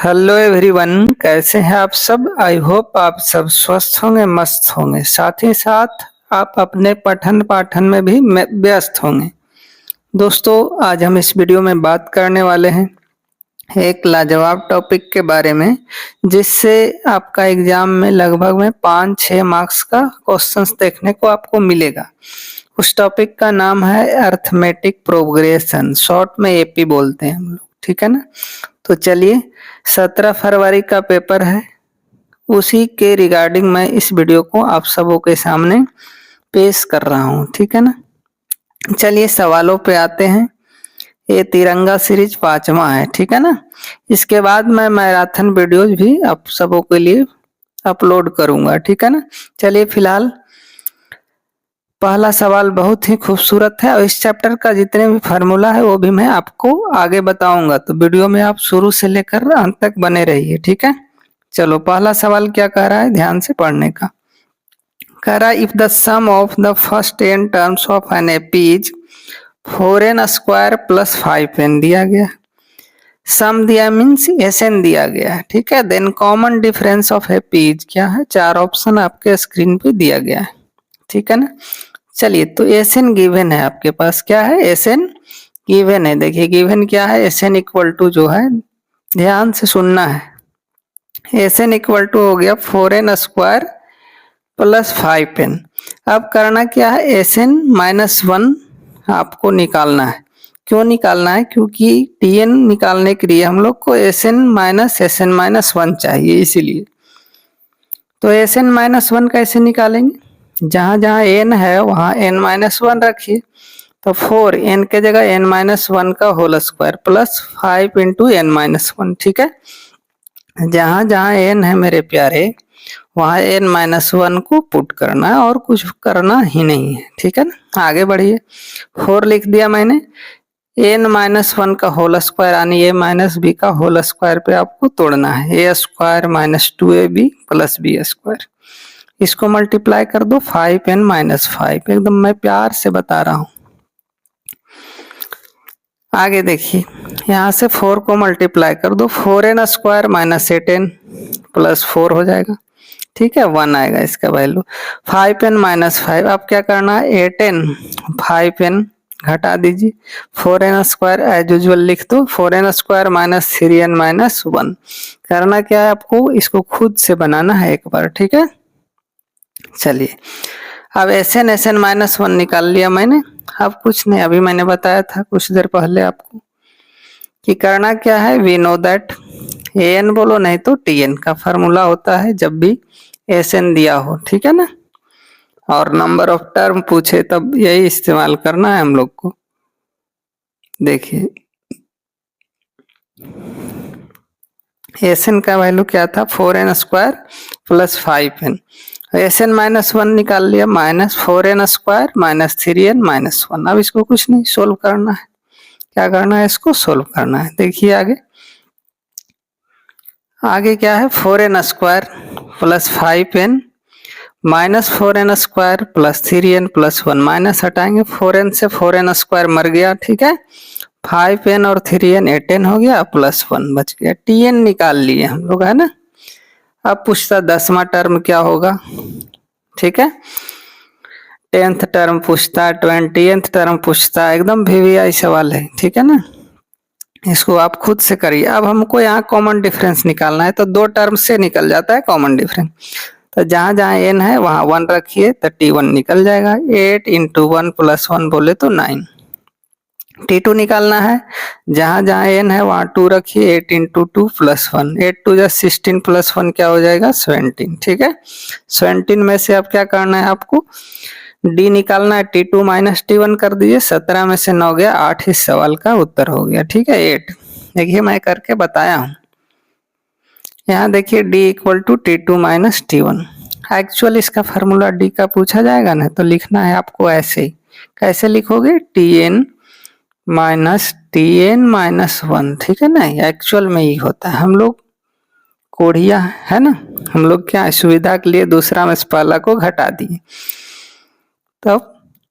Hello everyone, कैसे हैं आप सब। आई होप आप सब स्वस्थ होंगे, मस्त होंगे। साथ ही साथ आप अपने पठन पाठन में भी व्यस्त होंगे। दोस्तों, आज हम इस वीडियो में बात करने वाले हैं एक लाजवाब टॉपिक के बारे में, जिससे आपका एग्जाम में लगभग में 5-6 मार्क्स का क्वेश्चंस देखने को आपको मिलेगा। उस टॉपिक का नाम है अर्थमेटिक प्रोग्रेशन, शॉर्ट में एपी बोलते हैं हम लोग, ठीक है ना। तो चलिए, 17 फरवरी का पेपर है, उसी के रिगार्डिंग मैं इस वीडियो को आप सबों के सामने पेश कर रहा हूँ, ठीक है ना। चलिए सवालों पे आते हैं। ये तिरंगा सीरीज 5वां है, ठीक है ना। इसके बाद मैं मैराथन वीडियोज भी आप सबों के लिए अपलोड करूंगा, ठीक है ना। चलिए फिलहाल पहला सवाल बहुत ही खूबसूरत है, और इस चैप्टर का जितने भी फार्मूला है वो भी मैं आपको आगे बताऊंगा, तो वीडियो में आप शुरू से लेकर अंत तक बने रहिए, ठीक है। चलो पहला सवाल क्या कह रहा है, ध्यान से पढ़ने का। कह रहा है if the sum of the first n terms of an AP is 4n square plus 5n दिया गया। सम दिया मीन्स Sn दिया गया है, ठीक है। Then common difference of AP is क्या है, 4 ऑप्शन आपके स्क्रीन पे दिया गया है, ठीक है ना। चलिए, तो Sn गिवन है आपके पास, क्या है Sn गिवन है। देखिए गिवन क्या है, Sn इक्वल टू जो है, ध्यान से सुनना है, Sn इक्वल टू हो गया 4n स्क्वायर प्लस 5n। अब करना क्या है, Sn माइनस 1 आपको निकालना है। क्यों निकालना है, क्योंकि Tn निकालने के लिए हम लोग को Sn माइनस Sn माइनस 1 चाहिए, इसीलिए। तो Sn माइनस 1 कैसे निकालेंगे, जहां जहां n है वहां n माइनस 1 रखिए। तो 4 n के जगह n माइनस 1 का whole square plus 5 into n minus 1, ठीक है। जहां जहां n है मेरे प्यारे, वहां n माइनस 1 को पुट करना है, और कुछ करना ही नहीं है, ठीक है ना। आगे बढ़िए, 4 लिख दिया मैंने, n माइनस 1 का होल स्क्वायर यानी a माइनस बी का होल स्क्वायर पे आपको तोड़ना है। a square minus 2ab plus b square, इसको मल्टीप्लाई कर दो 5n माइनस 5, एकदम मैं प्यार से बता रहा हूं। आगे देखिए, यहाँ से 4 को मल्टीप्लाई कर दो, 4n square minus 8n plus 4 हो जाएगा, ठीक है, 1 आएगा इसका वैल्यू। 5n माइनस 5, अब क्या करना है, 8n 5n घटा दीजिए, 4n स्क्वायर एज यूजुअल लिख दो, 4n square minus 3n minus 1। करना क्या है आपको, इसको खुद से बनाना है एक बार, ठीक है। चलिए, अब Sn माइनस 1 निकाल लिया मैंने। अब कुछ नहीं, अभी मैंने बताया था कुछ देर पहले आपको कि करना क्या है, वी नो दैट an बोलो नहीं तो tn का फार्मूला होता है जब भी Sn दिया हो, ठीक है ना, और नंबर ऑफ टर्म पूछे तब यही इस्तेमाल करना है हम लोग को। देखिए Sn का वैल्यू क्या था, 4n square plus 5n। Sn minus 1 निकाल लिया, minus 4n square minus 3n minus 1। अब इसको कुछ नहीं सोल्व करना है, क्या करना है, इसको सोल्व करना है। देखिए आगे, आगे क्या है, 4n square plus 5n minus 4n square plus 3n plus 1, minus हटाएंगे, 4n से 4n स्क्वायर मर गया, ठीक है। 5n और 3n 8n हो गया, प्लस 1 बच गया। tn निकाल लिए हम लोग, है ना। अब पूछता 10वां टर्म क्या होगा, ठीक है। 10th टर्म पूछता, 20th टर्म पूछता, एकदम वीवीआई सवाल है, ठीक है ना। इसको आप खुद से करिए। अब हमको यहाँ कॉमन डिफरेंस निकालना है, तो 2 टर्म से निकल जाता है कॉमन डिफरेंस। तो जहां जहां n है वहां 1 रखिए, तो t1 निकल जाएगा। 8 इंटू 1 प्लस 1 बोले तो 9। t2 निकालना है, जहां जहां n है वहां 2 रखिए, 8 इंटू 2 प्लस 1, 8 2 16 प्लस 1 क्या हो जाएगा, 17, ठीक है। 17 में से अब क्या करना है आपको, d निकालना है, t2 माइनस t1 कर दीजिए, 17 में से 9 गया 8, इस सवाल का उत्तर हो गया, ठीक है। 8 देखिए मैं करके बताया हूँ। यहाँ देखिए d equal to t2 minus t1। Actual इसका फार्मूला d का पूछा जाएगा ना, तो लिखना है आपको ऐसे ही। कैसे लिखोगे, tn माइनस tn माइनस 1, ठीक है ना। एक्चुअल में ही होता है, हम लोग कोढ़िया है ना, हम लोग क्या सुविधा के लिए दूसरा में से पहला को घटा दिए। तब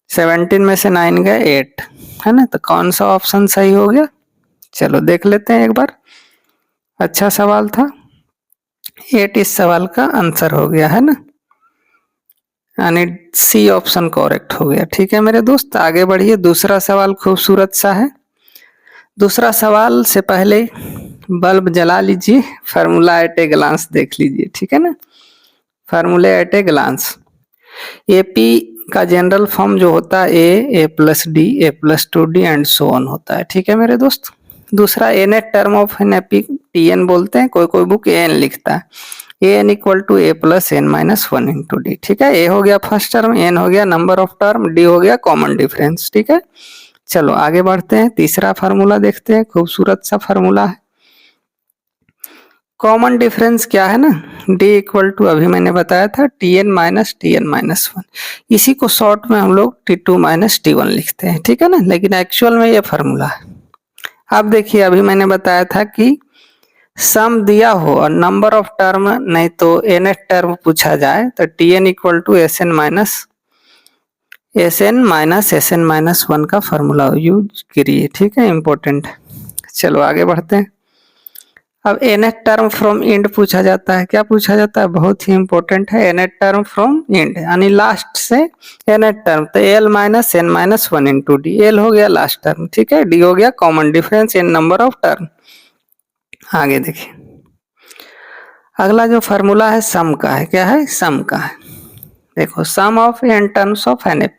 17 में से 9 गए 8, है ना। तो कौन सा ऑप्शन सही हो गया, चलो देख लेते हैं एक बार। अच्छा सवाल था। 8 इस सवाल का आंसर हो गया है ना, यानी सी ऑप्शन करेक्ट हो गया। ठीक है मेरे दोस्त, आगे बढ़िए। दूसरा सवाल खूबसूरत सा है। दूसरा सवाल से पहले बल्ब जला लीजिए, फार्मूला एट ए ग्लांस देख लीजिए। ठीक है ना, फार्मूले एट ए ग्लांस। एपी का जनरल फॉर्म जो होता है A plus D, A plus two D and so on होता है। ठीक है मेरे दोस्त। दूसरा N term of an AP T N बोलते हैं, कोई कोई बुक एन लिखता है। A N equal to A plus N minus one into D. ठीक है, ए हो गया फर्स्ट टर्म, एन हो गया नंबर ऑफ टर्म, डी हो गया कॉमन डिफरेंस। ठीक है, चलो आगे बढ़ते हैं। तीसरा फार्मूला देखते हैं, खूबसूरत सा फार्मूला है। कॉमन डिफरेंस क्या है ना, डी इक्वल टू अभी मैंने बताया था टी एन माइनस वन। इसी को शॉर्ट में हम लोग t two minus t one लिखते हैं। ठीक है ना, लेकिन एक्चुअल में ये फार्मूला है। अब देखिए, अभी मैंने बताया था कि सम दिया हो और नंबर ऑफ टर्म नहीं तो एन टर्म पूछा जाए तो t n equal to s n minus s n minus one का फार्मूला यूज करिए। ठीक है, इंपॉर्टेंट। चलो आगे बढ़ते हैं। अब एन टर्म फ्रॉम इंड पूछा जाता है। क्या पूछा जाता है, बहुत ही इंपॉर्टेंट है। एन टर्म फ्रॉम इंड यानी लास्ट से एन टर्म, तो l minus n minus one into d. L हो गया लास्ट टर्म, ठीक है, डी हो गया common difference n number of term. आगे देखिए, अगला जो फार्मूला है सम का है। क्या है, सम का है। देखो, sum of N terms of an AP,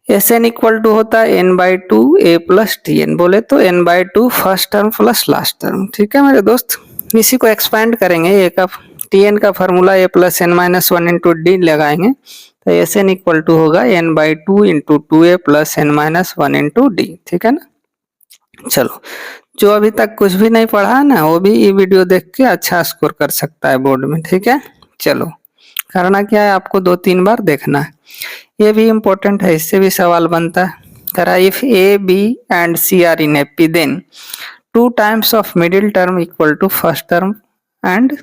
S N equal to होता है N by two A plus T N, बोले तो N by two first term plus last term. ठीक है मेरे दोस्त, इसी को एक्सपेंड करेंगे। ए का टी एन का formula A plus N minus one into D लगाएंगे तो एस एन इक्वल टू होगा N by two into two A plus N minus one into D. ठीक है ना, चलो जो अभी तक कुछ भी नहीं पढ़ा है ना, वो भी ये वीडियो देख के अच्छा स्कोर कर सकता है बोर्ड में। ठीक है, चलो करना क्या है, आपको 2-3 बार देखना है। ये भी इम्पोर्टेंट है, इससे भी सवाल बनता है। करा if A B and C are in AP then 2 times of middle term equal to first term and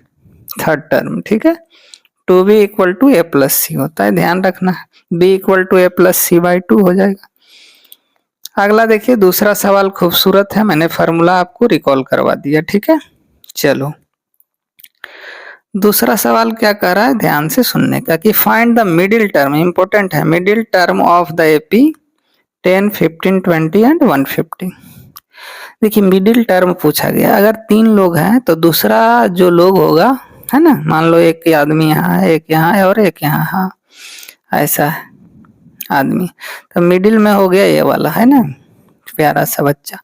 third term. ठीक है, two B equal to A plus C होता है, ध्यान रखना है। B equal to A plus C by two हो जाएगा। अगला देखिए, दूसरा सवाल खूबसूरत है, मैंने फार्मूला आपको रिकॉल करवा दिया। ठीक है, चलो दूसरा सवाल क्या कह रहा है, ध्यान से सुनने का, कि find the middle term, important है, middle term of the AP 10, 15, 20 and 150। देखिए मिडिल टर्म पूछा गया, अगर 3 लोग हैं तो दूसरा जो लोग होगा, है ना, मान लो एक आदमी यहाँ है, एक यहाँ है और एक यहाँ, हाँ ऐसा है आदमी, तो मिडिल में हो गया ये वाला, है ना, प्यारा सा बच्चा।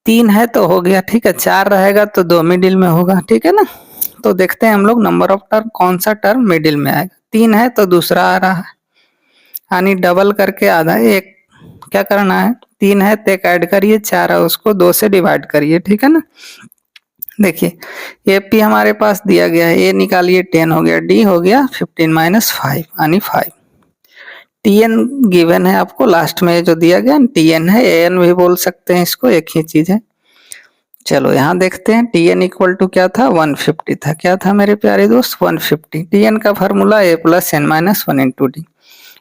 3 है तो हो गया, ठीक है। 4 रहेगा तो 2 मिडिल में होगा, ठीक है ना। तो देखते हैं हम लोग नंबर ऑफ टर्म कौन सा टर्म मिडिल में आएगा। 3 है तो दूसरा आ रहा है, यानी डबल करके आधा एक क्या करना है, 3 है तो एक ऐड करिए, 4 है उसको 2 से डिवाइड करिए। ठीक है ना, देखिए एपी हमारे पास दिया गया है, ए निकालिए 10 हो गया, डी हो गया 15 माइनस 5 यानी 5। टीएन गिवन है आपको, लास्ट में जो दिया गया टीएन है, एन भी बोल सकते हैं इसको, एक ही चीज है। चलो यहाँ देखते हैं, टीएन इक्वल टू क्या था, 150 था। क्या था मेरे प्यारे दोस्त, 150। टीएन का formula A plus N minus one into D.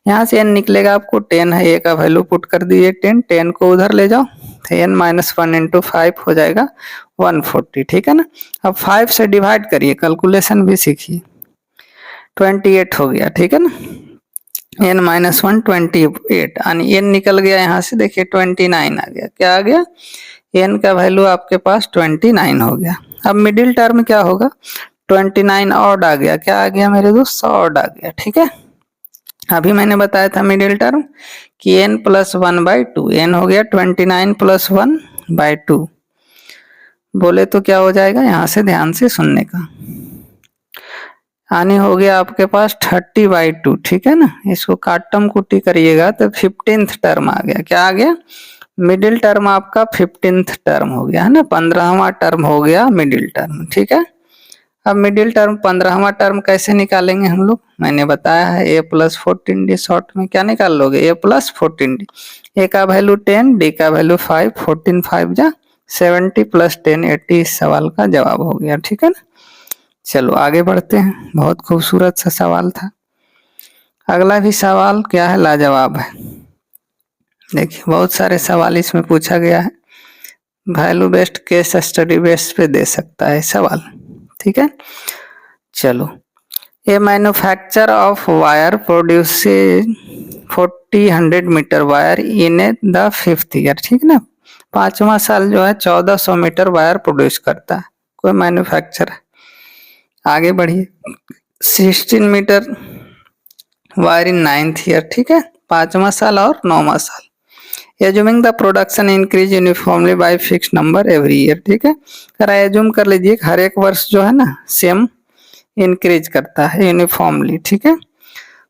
यहाँ से एन निकलेगा आपको 10 है, ए का वैल्यू पुट कर दीजिए 10, 10 को उधर ले जाओ तो एन माइनस वन इंटू 5 हो जाएगा 140। ठीक है ना, अब 5 से डिवाइड करिए, कैलकुलेशन भी सीखिए, 28 हो गया। ठीक है ना, एन माइनस वन 28 यानी एन निकल गया यहाँ से, देखिए 29 आ गया। क्या आ गया, एन का वैल्यू आपके पास 29 हो गया। अब मिडिल टर्म क्या होगा, 29 ऑड आ गया। क्या आ गया मेरे दोस्त, ऑड आ गया। ठीक है, अभी मैंने बताया था मिडिल टर्म कि n plus one by two, n हो गया 29 प्लस वन बाई टू, बोले तो क्या हो जाएगा, यहाँ से ध्यान से सुनने का, आने हो गया आपके पास 30/2। ठीक है ना, इसको काटम कुटी करिएगा तो 15th टर्म आ गया। क्या आ गया, मिडिल टर्म आपका 15th टर्म हो गया, है ना, 15वां टर्म हो गया मिडिल टर्म। ठीक है, अब मिडिल टर्म 15वां टर्म कैसे निकालेंगे हम लोग, मैंने बताया है ए प्लस 14d, शॉर्ट में क्या निकाल लोगे, ए प्लस 14d। ए का वैल्यू 10, डी का वैल्यू 5, 14 5 जा 70 प्लस 10 80, इस सवाल का जवाब हो गया। ठीक है ना, चलो आगे बढ़ते हैं, बहुत खूबसूरत सा सवाल था। अगला भी सवाल क्या है, लाजवाब है। देखिए बहुत सारे सवाल इसमें पूछा गया है, value based case study base पे दे सकता है सवाल, ठीक है। चलो, a manufacturer of wire produce 40-100 metre wire in the 5th year, ठीक ना। 5वां साल जो है 1400 मीटर वायर प्रोड्यूस करता है कोई मैन्युफैक्चर। आगे बढ़िए, 16 मीटर वायर इन 9th ईयर, ठीक है, 5वां साल और 9वां साल। Assuming the production increase uniformly by fix number every year, ठीक है। करा एज्यूम कर लीजिए हर एक वर्ष जो है ना सेम इंक्रीज करता है यूनिफॉर्मली, ठीक है।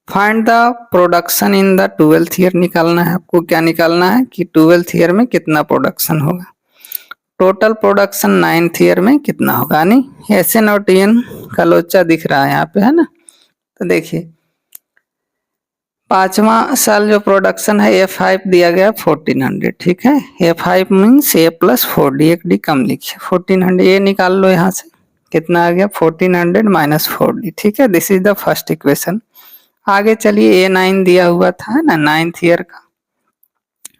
Find the production in the 12th year, निकालना है आपको। क्या निकालना है कि 12th ईयर में कितना प्रोडक्शन होगा। टोटल प्रोडक्शन 9th ईयर में कितना होगा, नहीं एसएन और टीएन का लोचा दिख रहा है यहाँ पे, है ना। तो देखिए 5वां साल जो प्रोडक्शन है A5 दिया गया 1400, ठीक है। A5 means A plus 4D, एक डी कम लिखिए 1400, ये निकाल लो यहाँ से कितना आ गया 1400 माइनस 4D, ठीक है। This is the first equation. आगे चलिए A9 दिया हुआ था ना 9th ईयर का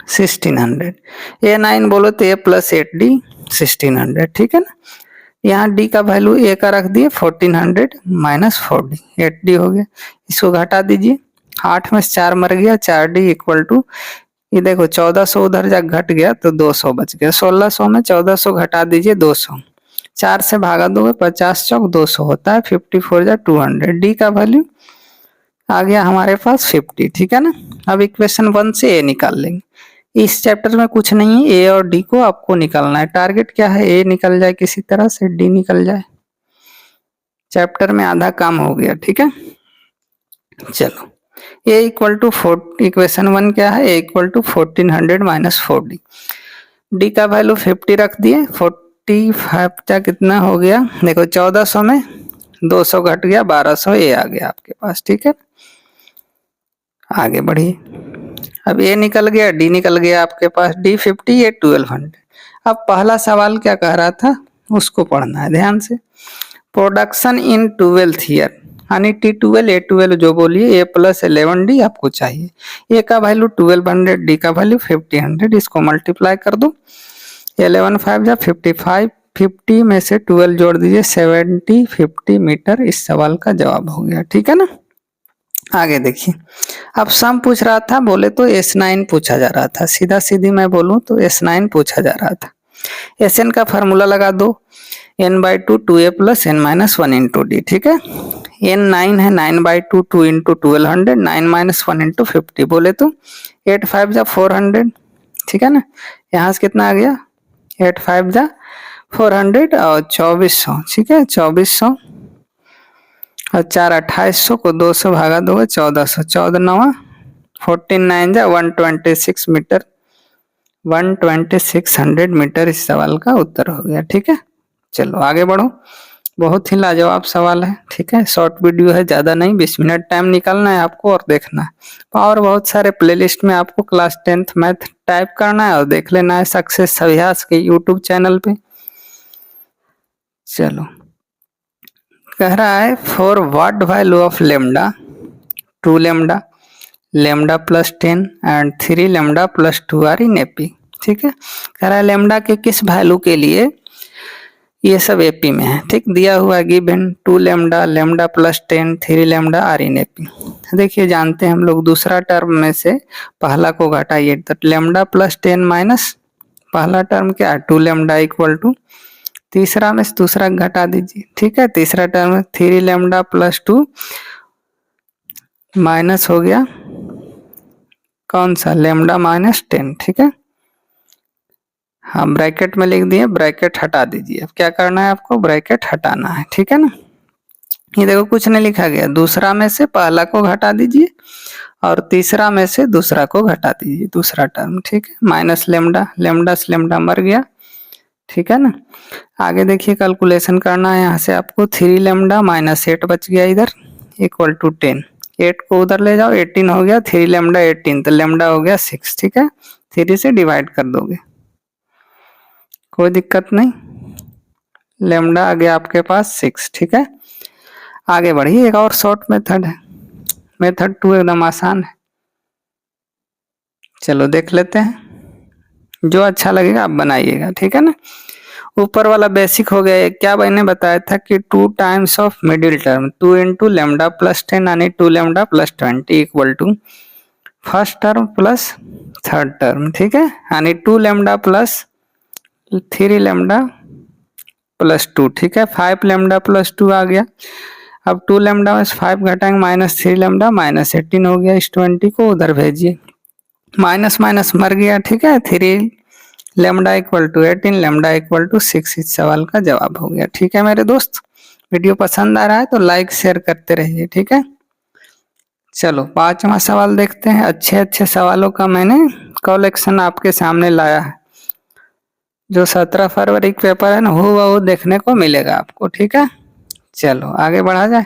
1600, A9 बोलो तो A प्लस 8D 1600, ठीक है ना। यहाँ D का वैल्यू A का रख दिए 1400 माइनस 4D 8D हो गया। इसको घटा दीजिए, 8 में से 4 मर गया, 4D इक्वल टू ये देखो 1400 उधर जा घट गया तो 200 बच गया। 1600 में 1400 घटा दीजिए 200, 4 से भागा दोगे 50 चौक 200 होता है, 54 जा 200। डी का वैल्यू आ गया हमारे पास 50, ठीक है ना। अब इक्वेशन 1 से ए निकाल लेंगे। इस चैप्टर में कुछ नहीं है, ए और डी को आपको निकालना है। टारगेट क्या है, ए निकल जाए किसी तरह से, डी निकल जाए, चैप्टर में आधा काम हो गया, ठीक है। चलो, ए इक्वल टू 4, इक्वेशन 1 क्या है, A equal to 1400 minus 4D। D का वैल्यू 50 रख दिए, 45 का कितना हो गया देखो 1400 में 200 घट गया 1200, ए आ गया आपके पास, ठीक है। आगे बढ़िए, अब ए निकल गया, डी निकल गया आपके पास, डी 50, ए 1200। अब पहला सवाल क्या कह रहा था उसको पढ़ना है ध्यान से। प्रोडक्शन इन 12th ईयर, यानी T12 A12 जो बोलिए, A प्लस 11D आपको चाहिए। A का वैल्यू 1200, D का वैल्यू 5000, इसको मल्टीप्लाई कर दो, 11 5 जा 55, 50 में से 12 जोड़ दीजिए 70, 50 मीटर इस सवाल का जवाब हो गया, ठीक है ना। आगे देखिए, अब सम पूछ रहा था, बोले तो S9 पूछा जा रहा था, सीधा सीधी मैं बोलूं तो S9 पूछा जा रहा था। Sn का फार्मूला लगा दो, n/2 2a plus n minus 1 into D, ठीक है। n 9 है, 9/2 2 इंटू 1200, 9 माइनस 1 इंटू 50, बोले तो 8 5 जा 400, ठीक है ना। यहाँ से कितना आ गया 8 5 जा 400 और 2400, ठीक है 2400 और 4 2800 को 2 से भागा दोगे 1400, 14 9 14 9 जा 126 मीटर, 12600 मीटर इस सवाल का उत्तर हो गया, ठीक है। चलो आगे बढ़ो, बहुत ही लाजवाब सवाल है, ठीक है। शॉर्ट वीडियो है, ज़्यादा नहीं, 20 मिनट टाइम निकालना है आपको और देखना है। और बहुत सारे प्लेलिस्ट में आपको क्लास 10th मैथ टाइप करना है और देख लेना है सक्सेस अभ्यास के यूट्यूब चैनल पे। चलो, कह रहा है for what value of lambda, 2 lambda, lambda plus 10 and 3 lambda plus 2 are in AP, ठीक है। कह रहा है लेमडा के किस वैल्यू के लिए ये सब एपी में है, ठीक। दिया हुआ given 2 lambda, lambda plus 10, 3 lambda are in AP. देखिए जानते हैं हम लोग दूसरा टर्म में से पहला को घटाइए तो लेमडा प्लस 10 माइनस पहला टर्म क्या है 2 लेमडा इक्वल टू तीसरा में से दूसरा घटा दीजिए, ठीक है। तीसरा टर्म 3 लेमडा प्लस 2 माइनस हो गया कौन सा लेमडा माइनस 10, ठीक है। हाँ ब्रैकेट में लिख दिए, ब्रैकेट हटा दीजिए। अब क्या करना है आपको, ब्रैकेट हटाना है, ठीक है ना। ये देखो कुछ नहीं लिखा गया, दूसरा में से पहला को घटा दीजिए और तीसरा में से दूसरा को घटा दीजिए, दूसरा टर्म, ठीक है। माइनस लेमडा, लेमडा से लेमडा मर गया, ठीक है ना। आगे देखिए कैलकुलेशन करना है, यहाँ से आपको 3 लेमडा माइनस 8 बच गया इधर इक्वल टू 10, 8 को उधर ले जाओ 18 हो गया, 3 लेमडा 18 तो लेमडा हो गया 6, ठीक है। 3 से डिवाइड कर दोगे कोई दिक्कत नहीं, लेमडा आ गया आपके पास 6, ठीक है। आगे बढ़िए, एक और शॉर्ट मेथड है, मेथड 2 एकदम आसान है, चलो देख लेते हैं। जो अच्छा लगेगा आप बनाइएगा, ठीक है ना। ऊपर वाला बेसिक हो गया। क्या मैंने बताया था कि 2 times of middle term 2 into lambda plus 10 यानी 2 lambda plus 20 equal to first term plus third term, ठीक है, यानी 2 लेमडा प्लस 3 लेमडा प्लस 2, ठीक है, 5 लेमडा प्लस 2 आ गया। अब 2 लेमडा में 5 घटाएंगे माइनस 3 लेमडा माइनस 18 हो गया। इस 20 को उधर भेजिए, माइनस माइनस मर गया, ठीक है। 3 lambda equal to 18 lambda equal to 6 इस सवाल का जवाब हो गया, ठीक है मेरे दोस्त। वीडियो पसंद आ रहा है तो लाइक शेयर करते रहिए, ठीक है। चलो 5वां सवाल देखते हैं। अच्छे अच्छे सवालों का मैंने कलेक्शन आपके सामने लाया है। जो 17 फरवरी का पेपर है ना वो देखने को मिलेगा आपको, ठीक है। चलो आगे बढ़ा जाए।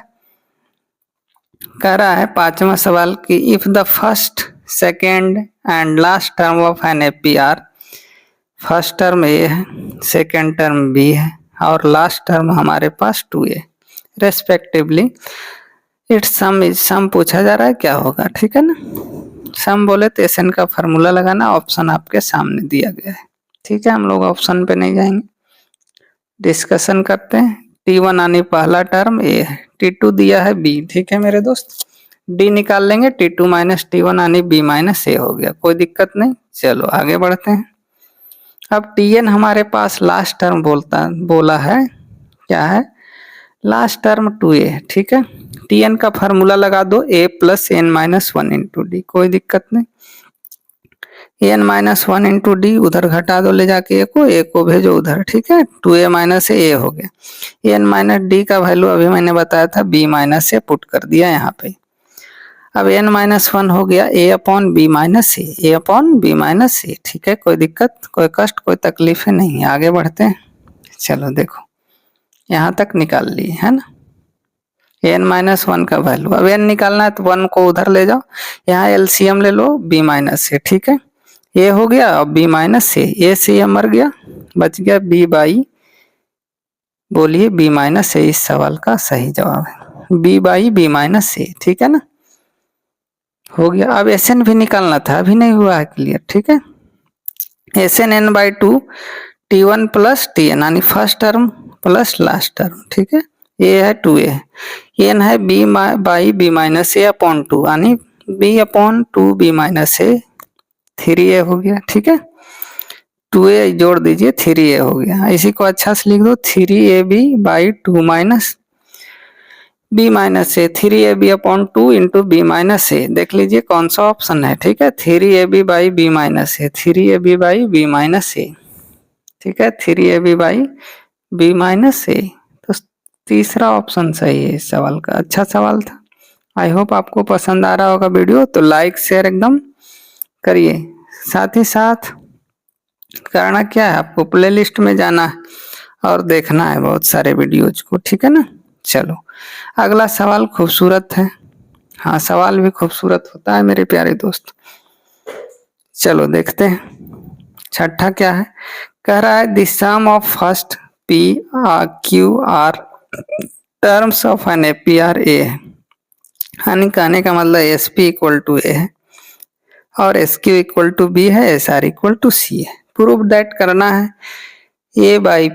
कह रहा है 5वां सवाल कि if the first second and last term of an AP are, first term A है, सेकेंड टर्म बी है और लास्ट टर्म हमारे पास 2a respectively, it's sum is sum पूछा जा रहा है, क्या होगा, ठीक है ना। सम बोले तो एसएन का फार्मूला लगाना, ऑप्शन आपके सामने दिया गया है, ठीक है। हम लोग ऑप्शन पे नहीं जाएंगे, डिस्कशन करते हैं। T1 यानी पहला टर्म ए है, T2 दिया है बी, ठीक है मेरे दोस्त। डी निकाल लेंगे, T2 माइनस T1 यानी बी माइनस ए हो गया, कोई दिक्कत नहीं। चलो आगे बढ़ते हैं। अब Tn हमारे पास लास्ट टर्म बोला है, क्या है, लास्ट टर्म 2a, ठीक है। Tn का फार्मूला लगा दो, a plus N minus 1 into d, कोई दिक्कत नहीं। एन माइनस 1 इंटू डी उधर घटा दो ले जाके, ए को भेजो उधर, ठीक है। 2a माइनस ए हो गया। एन माइनस डी का वैल्यू अभी मैंने बताया था बी माइनस ए पुट कर दिया यहाँ पे। अब एन माइनस 1 हो गया ए upon B minus A upon B minus A, ठीक है। कोई दिक्कत, कोई कष्ट, कोई तकलीफें नहीं। आगे बढ़ते हैं। चलो देखो यहाँ तक निकाल लिए है ना, एन माइनस 1 का वैल्यू। अब एन निकालना है तो 1 को उधर ले जाओ, यहाँ एलसीएम ले लो बी माइनस ए, ठीक है। ए हो गया और बी माइनस ए से ये मर गया, बच गया बी बाई, बोलिए बी माइनस ए इस सवाल का सही जवाब है, B by B minus A, ठीक है ना, हो गया। अब एस एन भी निकालना था, अभी नहीं हुआ है क्लियर, ठीक है। S N N by 2 T1 plus T N यानी first term plus last term, ठीक है। ए है 2a, एन है B by B minus A upon 2 यानी B upon 2 B minus A, 3a हो गया, ठीक है। 2a जोड़ दीजिए 3a हो गया। इसी को अच्छा से लिख दो 3ab by 2 minus B minus A, 3ab upon 2 into B minus A. देख लीजिए कौन सा ऑप्शन है, ठीक है। 3ab by B minus A, 3ab by B minus A, ठीक है, 3ab बाई बी माइनस ए। तो तीसरा ऑप्शन सही है इस सवाल का। अच्छा सवाल था। आई होप आपको पसंद आ रहा होगा वीडियो, तो लाइक शेयर एकदम करिए। साथ ही साथ करना क्या है, आपको प्लेलिस्ट में जाना है और देखना है बहुत सारे वीडियोज को, ठीक है ना। चलो अगला सवाल खूबसूरत है, हाँ सवाल भी खूबसूरत होता है मेरे प्यारे दोस्त। चलो देखते हैं। छठा क्या है, कह रहा है the sum of first P Q R terms of an AP are A है, यानी कहने का मतलब S P equal to A है और S Q equal to B है, S R equal to C है। प्रूफ दैट करना है A by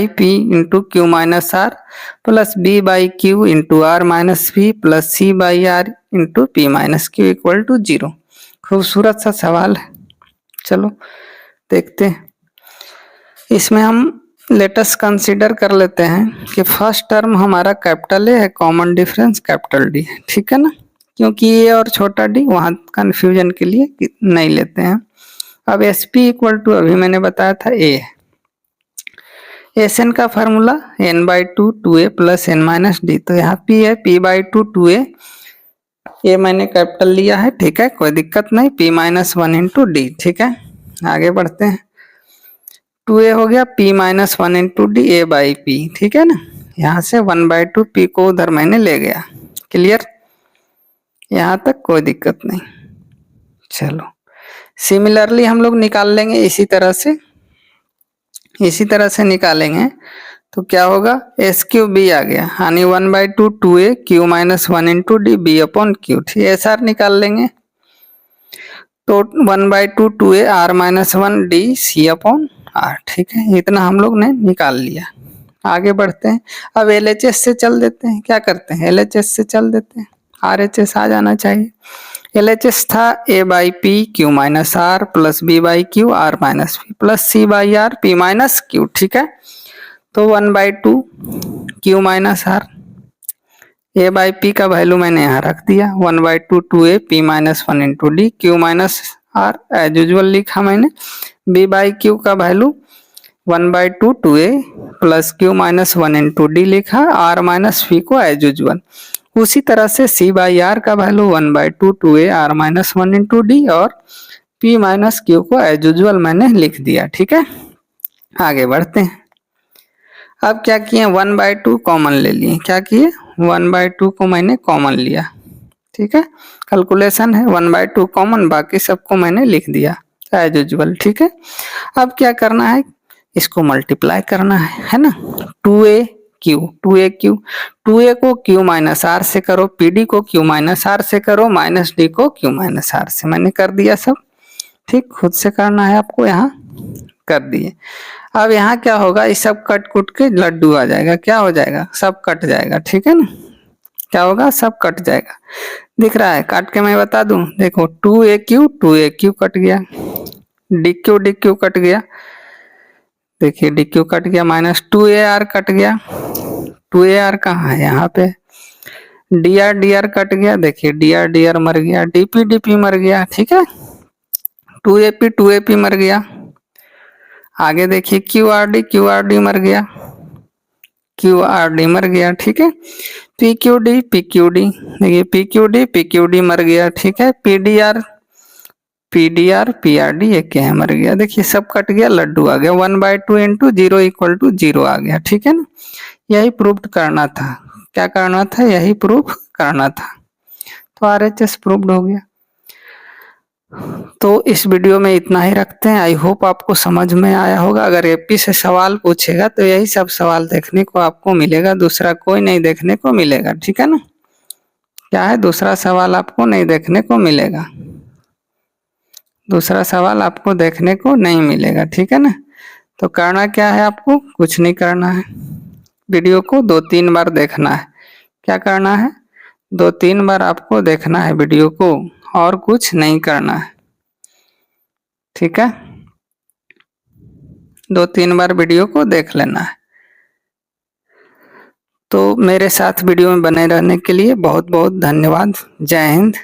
P into Q minus are plus B by Q into R minus P plus C by R into P minus Q equal to 0। खूबसूरत सा सवाल है, चलो देखते हैं। इसमें हम लेटेस्ट कंसीडर कर लेते हैं कि फर्स्ट टर्म हमारा कैपिटल ए है, कॉमन डिफरेंस कैपिटल डी है, ठीक है ना, क्योंकि ए और छोटा डी वहाँ कन्फ्यूजन के लिए नहीं लेते हैं। अब एस पी इक्वल टू अभी मैंने बताया था ए है, एस एन का formula n by 2 a plus N minus d, तो यहाँ पी है पी बाई 2 a, ये मैंने कैपिटल लिया है, ठीक है, कोई दिक्कत नहीं। पी माइनस 1 इंटू डी, ठीक है। आगे बढ़ते हैं। 2a हो गया P minus 1 into D A by P, ठीक है ना। यहाँ से 1/2 पी को उधर मैंने ले गया, क्लियर, यहाँ तक कोई दिक्कत नहीं। चलो सिमिलरली हम लोग निकाल लेंगे इसी तरह से निकालेंगे तो क्या होगा, एस क्यू बी आ गया यानी 1/2 2a q minus 1 into d b upon q, ठीक है। एस आर निकाल लेंगे तो 1/2 2a r minus 1 d c upon r, ठीक है, इतना हम लोग ने निकाल लिया। आगे बढ़ते हैं, अब LHS से चल देते हैं। क्या करते हैं, LHS से चल देते हैं, RHS आ जाना चाहिए। LHS था a by p q minus are plus B by q r minus P plus C by r p minus q, ठीक है। तो 1/2 q minus r, a by p का वैल्यू मैंने यहाँ रख दिया, 1/2 2a p minus 1 into d q minus r as usual लिखा मैंने। बी बाई क्यू का value 1/2 2a plus q minus 1 into d लिखा, आर माइनस पी को एज यूजल। उसी तरह से सी बाई आर का value 1/2 2a r minus 1 into d और पी माइनस क्यू को एज यूजल मैंने लिख दिया, ठीक है। आगे बढ़ते हैं, अब क्या किए, 1/2 कॉमन ले लिए। क्या किए, 1/2 को मैंने कॉमन लिया, ठीक है। कैलकुलेशन है 1/2 कॉमन, बाकी सबको मैंने लिख दिया एज यूजुअल, ठीक है। अब क्या करना है, इसको मल्टीप्लाई करना है ना। 2a को q माइनस आर से करो, pd को q माइनस आर से करो, माइनस d को q माइनस आर से। मैंने कर दिया सब, ठीक, खुद से करना है आपको, यहाँ कर दिए। अब यहाँ क्या होगा, ये सब कट कुट के लड्डू आ जाएगा, क्या हो जाएगा, सब कट जाएगा, ठीक है ना। क्या होगा, सब कट जाएगा। दिख रहा है, काट के मैं बता दूं, देखो 2a कट गया, dq कट गया, देखिए dq कट गया, माइनस 2ar कट गया, 2ar कहाँ है, यहाँ पे। dr कट गया, देखिए dr मर गया, dp मर गया, ठीक है। 2ap मर गया। आगे देखिए qrd मर गया, qrd मर गया, ठीक है। pqd देखिए pqd मर गया, ठीक है। pdr prd एक है, मर गया। देखिए सब कट गया, लड्डू आ गया, 1/2 इंटू 0 इक्वल टू 0 आ गया, ठीक है ना। यही प्रूफ करना था, क्या करना था, यही प्रूफ करना था। तो RHS प्रूव्ड हो गया। तो इस वीडियो में इतना ही रखते हैं। आई होप आपको समझ में आया होगा। अगर एपी से सवाल पूछेगा तो यही सब सवाल देखने को आपको मिलेगा, दूसरा कोई नहीं देखने को मिलेगा, ठीक है ना। क्या है, दूसरा सवाल आपको नहीं देखने को मिलेगा, दूसरा सवाल आपको देखने को नहीं मिलेगा, ठीक है ना। तो करना क्या है, आपको कुछ नहीं करना है, वीडियो को 2-3 बार देखना है। क्या करना है, 2-3 बार आपको देखना है वीडियो को, और कुछ नहीं करना है, ठीक है। 2-3 बार वीडियो को देख लेना है। तो मेरे साथ वीडियो में बने रहने के लिए बहुत बहुत धन्यवाद। जय हिंद।